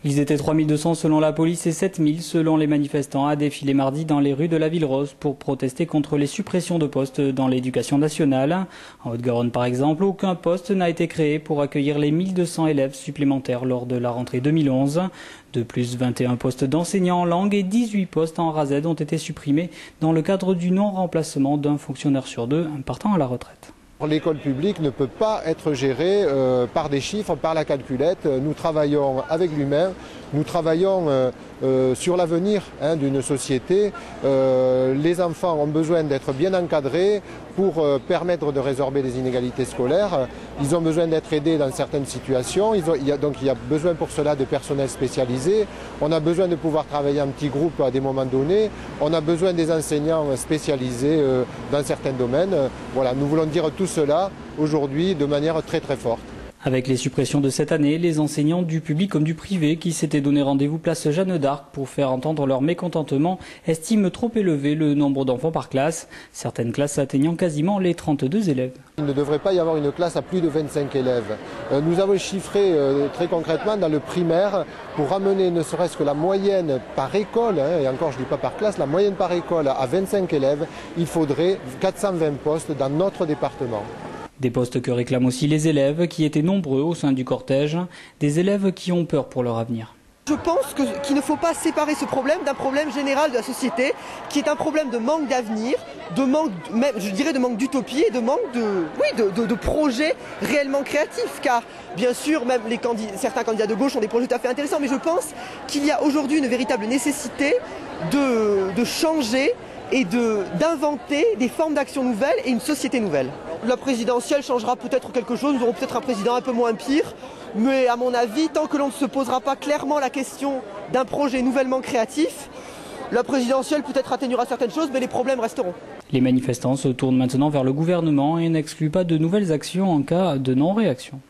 Ils étaient 3200 selon la police et 7000 selon les manifestants à défiler mardi dans les rues de la ville rose pour protester contre les suppressions de postes dans l'éducation nationale. En Haute-Garonne par exemple, aucun poste n'a été créé pour accueillir les 1200 élèves supplémentaires lors de la rentrée 2011. De plus, 21 postes d'enseignants en langue et 18 postes en RASED ont été supprimés dans le cadre du non-remplacement d'un fonctionnaire sur deux partant à la retraite. L'école publique ne peut pas être gérée par des chiffres, par la calculette. Nous travaillons avec l'humain, nous travaillons sur l'avenir d'une société. Les enfants ont besoin d'être bien encadrés pour permettre de résorber les inégalités scolaires. Ils ont besoin d'être aidés dans certaines situations. Donc il y a besoin pour cela de personnel spécialisé. On a besoin de pouvoir travailler en petits groupes à des moments donnés. On a besoin des enseignants spécialisés dans certains domaines. Voilà, nous voulons dire tout cela aujourd'hui de manière très forte. Avec les suppressions de cette année, les enseignants du public comme du privé qui s'étaient donné rendez-vous place Jeanne d'Arc pour faire entendre leur mécontentement estiment trop élevé le nombre d'enfants par classe, certaines classes atteignant quasiment les 32 élèves. Il ne devrait pas y avoir une classe à plus de 25 élèves. Nous avons chiffré très concrètement dans le primaire pour ramener ne serait-ce que la moyenne par école, et encore je ne dis pas par classe, la moyenne par école à 25 élèves, il faudrait 420 postes dans notre département. Des postes que réclament aussi les élèves qui étaient nombreux au sein du cortège, des élèves qui ont peur pour leur avenir. Je pense qu'il ne faut pas séparer ce problème d'un problème général de la société, qui est un problème de manque d'avenir, de manque, je dirais de manque d'utopie et de manque de projets réellement créatifs. Car bien sûr, même certains candidats de gauche ont des projets tout à fait intéressants, mais je pense qu'il y a aujourd'hui une véritable nécessité de changer et d'inventer des formes d'action nouvelles et une société nouvelle. La présidentielle changera peut-être quelque chose, nous aurons peut-être un président un peu moins pire, mais à mon avis, tant que l'on ne se posera pas clairement la question d'un projet nouvellement créatif, la présidentielle peut-être atténuera certaines choses, mais les problèmes resteront. Les manifestants se tournent maintenant vers le gouvernement et n'excluent pas de nouvelles actions en cas de non-réaction.